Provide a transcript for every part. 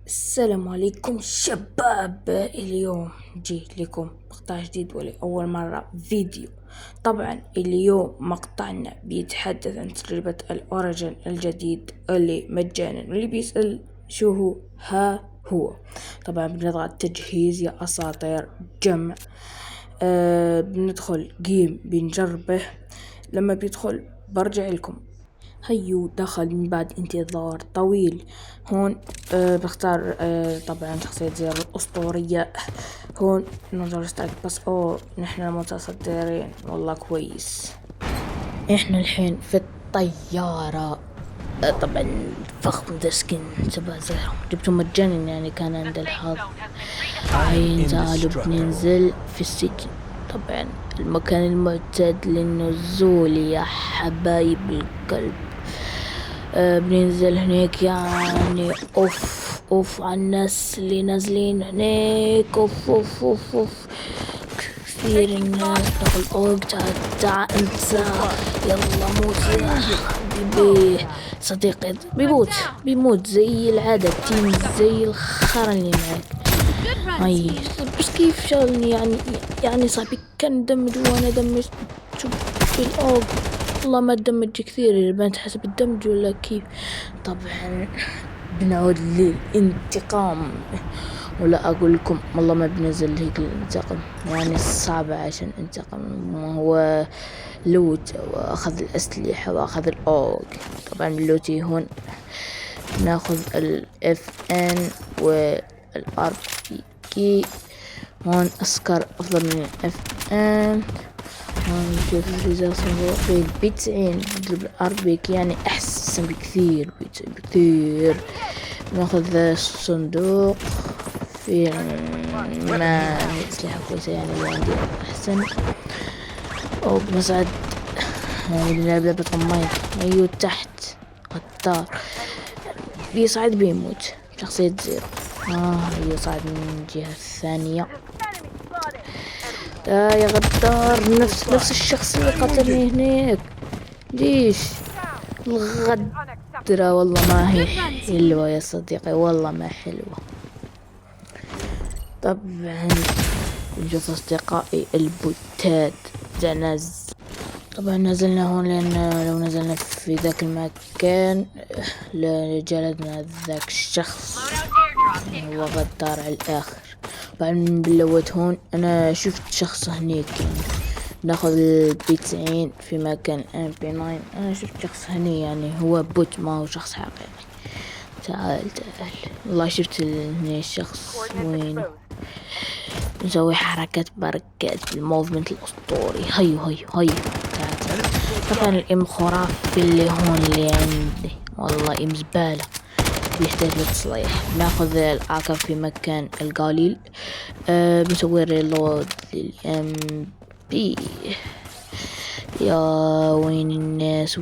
السلام عليكم شباب. اليوم جيت لكم مقطع جديد ولأول مرة فيديو. طبعا اليوم مقطعنا بيتحدث عن تجربة الأوريجين الجديد اللي مجانا، واللي بيسأل شو هو هو. طبعا بنضغط تجهيز يا أساطير جمع. بندخل جيم بنجربه. لما بيدخل برجع لكم. هيو دخل من بعد انتظار طويل. هون بختار طبعا شخصية زيرو الأسطورية. هون نقدر نستعد بس نحن متصدرين والله كويس. احنا الحين في الطيارة. طبعا فخم ذا سكين تبع زيرو جبته مجانا، يعني كان عند الحظ. هاي تعالوا بننزل في السجن. طبعا المكان المعتاد للنزول يا حبايب القلب. بننزل هناك، يعني اوف على الناس اللي نازلين هناك. اوف كثير الناس. دخل تعال انت، يلا موت يا حبيبي. صديقي بيموت زي العادة. تيم زي الخرا اللي معك. هاي بس كيف شغلني، يعني صاحبي كان دمج وانا دمجت. شوف في الاوج، والله ما دمج كثير. البنت حسب الدمج ولا كيف؟ طبعا بنعود للانتقام، ولا اقول لكم والله ما بنزل هيك الانتقام، يعني صعبة عشان انتقم. هو لوت واخذ الاسلحة واخذ الاوج. طبعا اللوتي هون ناخذ الاف ان والار بي كي. هون اسكر افضل من الاف ان. هون نشوف الرجال صندوق ب90 نضرب الار بي كي، يعني احسن بكثير. ناخذ الصندوق في ما اسلحة كويسة، يعني اللي عندي احسن. او بمساعد نلعب لعبة المايك. ايوه تحت غدار بيصعد بيموت. شخصية زيرو يصعد من الجهة الثانية. يا غدار، نفس الشخص اللي قتلني هناك. ليش الغدرة؟ والله ما هي حلوة يا صديقي، والله ما حلوة. طبعا نشوف أصدقائي البوتات تنزل. طبعا نزلنا هون لأن لو نزلنا في ذاك المكان لجلدنا ذاك الشخص. هو غدار على الآخر. بعد بلوت هون أنا شفت شخص هنيك، يعني ناخذ البي90 في مكان MP9. أنا شفت شخص هني، يعني هو بوت ما هو شخص حقيقي. تعال والله شفت هني الشخص وين. نسوي حركات بركات بالموفمنت الأسطوري. هيو تعال. طبعا الام خرافي اللي هون اللي عندي، والله ام زبالة بيحتاج لتصليح. ناخذ الآكا في مكان القليل. بنسوي ريلود للام بي. يا وين الناس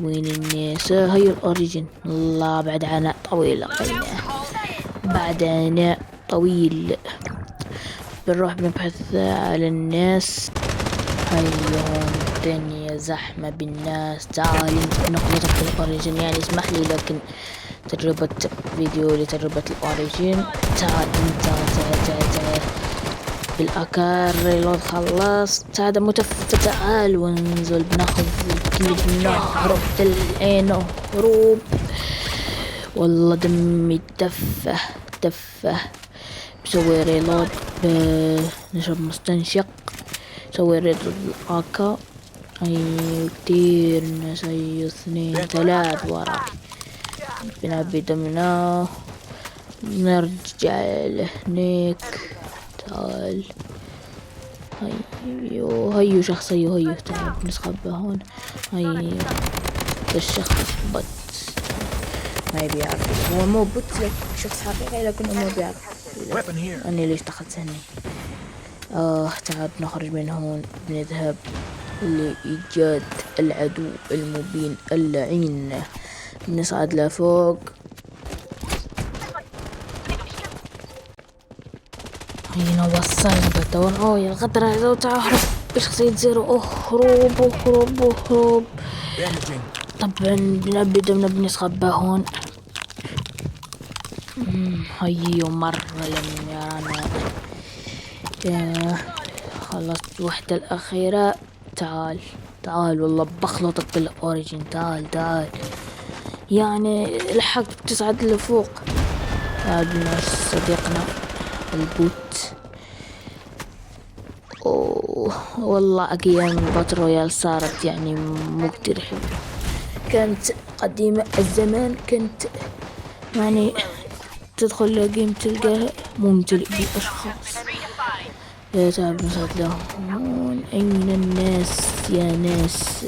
هاي الأوريجين. الله بعد عناء طويل بعد عناء طويل بنروح بنبحث على الناس. هاي هون الدنيا زحمة بالناس. تعالي نخلط في الأوريجين، يعني اسمح لي لكن تجربة فيديو لتجربة الأوريجين. تعال بالأكار ريلود خلص. تعال متفتح. تعال وننزل بناخذ كيف نهرب العين هروب. والله دمي دفه. بسوي ريلود، نشرب مستنشق. سوي ريلود الآكا. أي كتير ناس، أي 2 3 وراي. بنعبي دمنا نرجع لهنيك. تعال هيو شخص. هيو تعال نسخبه هون. هيو الشخص بوت ما بيعرف. هو مو بوت شخص حقيقي، لكنه ما بيعرف اني ليش دخلت هني. تعال نخرج من هون. بنذهب لإيجاد العدو المبين اللعين. نصعد لفوق. هنا وصلنا بالدور. يا الغدرة تعال اهرب بشخصية زيرو. اهرب. طبعا بنبدأ بنسخبه هون. هيو مرة لم يرانا. خلصت الوحدة الأخيرة. تعال والله بخلطك بالأوريجين. تعال يعني لحقت تصعد لفوق. هذا صديقنا البوت. والله أيام باتل رويال صارت يعني مو كتير حلوة. كانت قديمة الزمان، كنت يعني تدخل جيم تلقاه ممتلئ بالأشخاص. يا تعب نصعد لهون. أين الناس يا ناس؟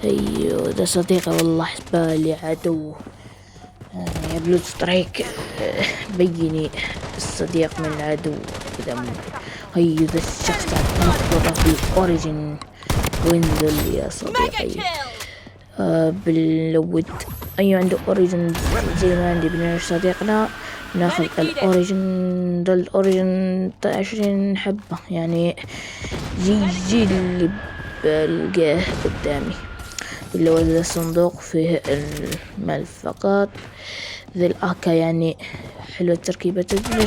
أيوه ده صديقي والله حسبالي عدو. يا بلوت سترايك بيني الصديق من العدو إذا هيو ذا الشخص نخبطه بالأوريجين وينزل يا صديقي. بالود أيوه عنده أوريجين زي ما عندي. بنعيش صديقنا ناخذ الأوريجين. ده الأوريجين 20 حبة يعني. جي اللي بلقاه قدامي اللي هو ذا الصندوق فيه الملفقات ذي الآكا يعني حلوة تركيبة لكنه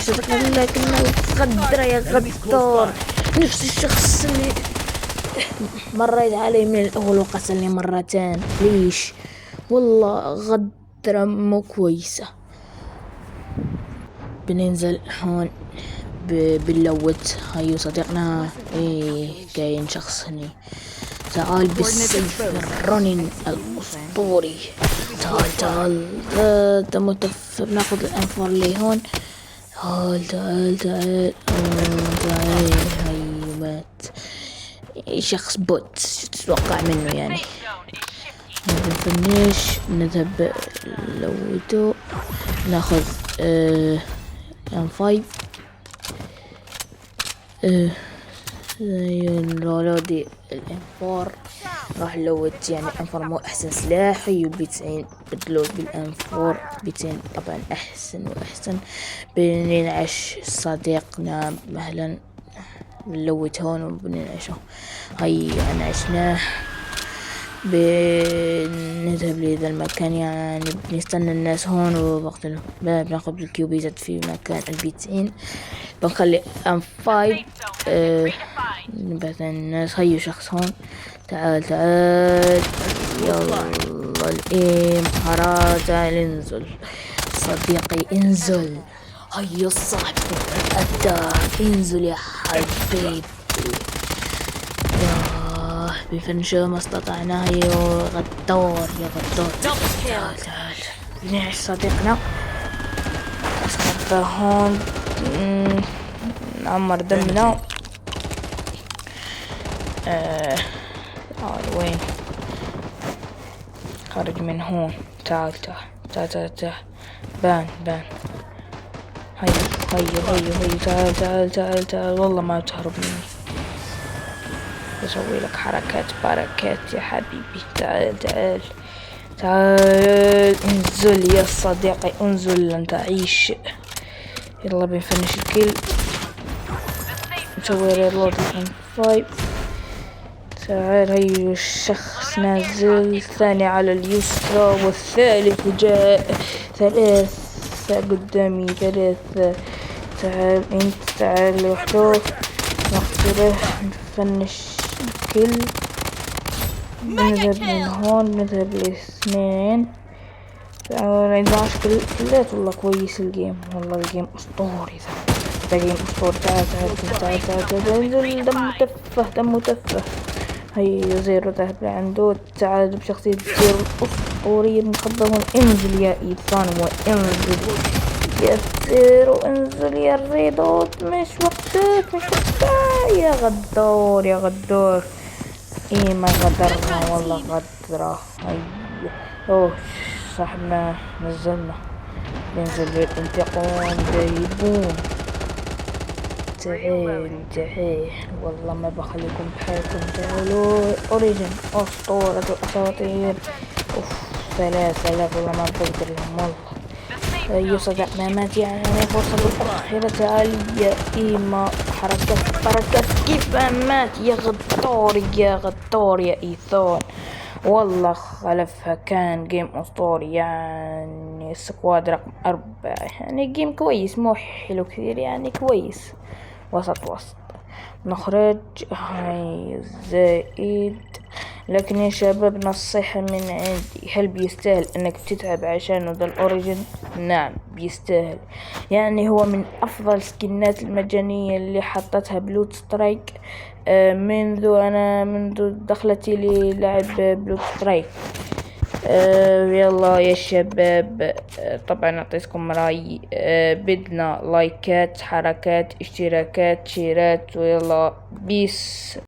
غدر يا غدار. نفس الشخص اللي مريت عليه من الأول وقتلني مرتين. ليش؟ والله غدرة مو كويسة. بننزل هون باللوت. هيو صديقنا كاين شخص هني. تعال بالسيف الرنين الأسطوري. تعال ده متف. بناخذ الأنفار اللي هون. تعال هيو مات. شخص بوت شو تتوقع منه يعني. بنفنش نذهب لوتو ناخذ M5 رولودي الM4 راح لوت يعني M4 مو احسن سلاح. وب90 بدلو بالM4 200 طبعا احسن واحسن. بننعش صديقنا مهلا بنلوت هون وبننعشه. هاي انعشناه. بنذهب لهذا المكان يعني بنستنى الناس هون وبقتلهم. بناخذ الكيوبيزات في مكان البيتين. بنخلي M5 نبعث الناس. هيو شخص هون. تعال يلا الإيم حراجة. انزل صديقي انزل. هيو الصاحب الدار انزل يا حبيبي. بفنشو ما استطعنا. هيو غدار يا غدار. تعال بنعيش صديقنا. أصحاب هون نعمر دمنا. وين خارج من هون. تعال بان هيو تعال والله ما تهرب مني. بسوي لك حركات بركات يا حبيبي. تعال انزل يا صديقي انزل انت عيش. يلا بنفنش الكل. نسوي ريلود M5. تعال هيو الشخص نازل. الثاني على اليسرى والثالث جاء. 3 قدامي 3. تعال انت تعال لوحده نقتله نفنش الكل. نذهب من هون نذهب ل2. تعال 11 كلات. والله كويس الجيم. والله الجيم اسطوري. ذا جيم اسطوري. تعال انزل. دم تفه. هيا زيرو ذهب لعنده. تعال بشخصية زيرو الأسطورية المخضرمة. انزل يا إيثان وانزل يا زيرو. انزل يا الريدوت. مش وقتك يا غدار. ايه ما غدرنا والله غدرة. هيا صاحبنا نزلنا. بنزل بالانتقام جايبون. تعال والله ما بخليكم بحالكم. تعالوا أوريجين أسطورة الأساطير. 3000 والله ما بقدر لهم والله. صدقنا مات يعني فرصة الأخيرة. تعال يا إيما حركات كيف مات يا غدار يا إيثان. والله خلفها كان جيم أسطوري يعني يعني سكواد رقم 4 يعني جيم كويس، مو حلو كثير يعني كويس، وسط. نخرج هاي زائد. لكن يا شباب نصيحة من عندي، هل بيستاهل انك تتعب عشانه ذا الاوريجن؟ نعم بيستاهل، يعني هو من افضل سكنات المجانية اللي حطتها بلوت سترايك منذ دخلتي للعب بلوت سترايك. يلا يا شباب، طبعا اعطيتكم رأي، بدنا لايكات، حركات، اشتراكات، شيرات، ويلا بيس.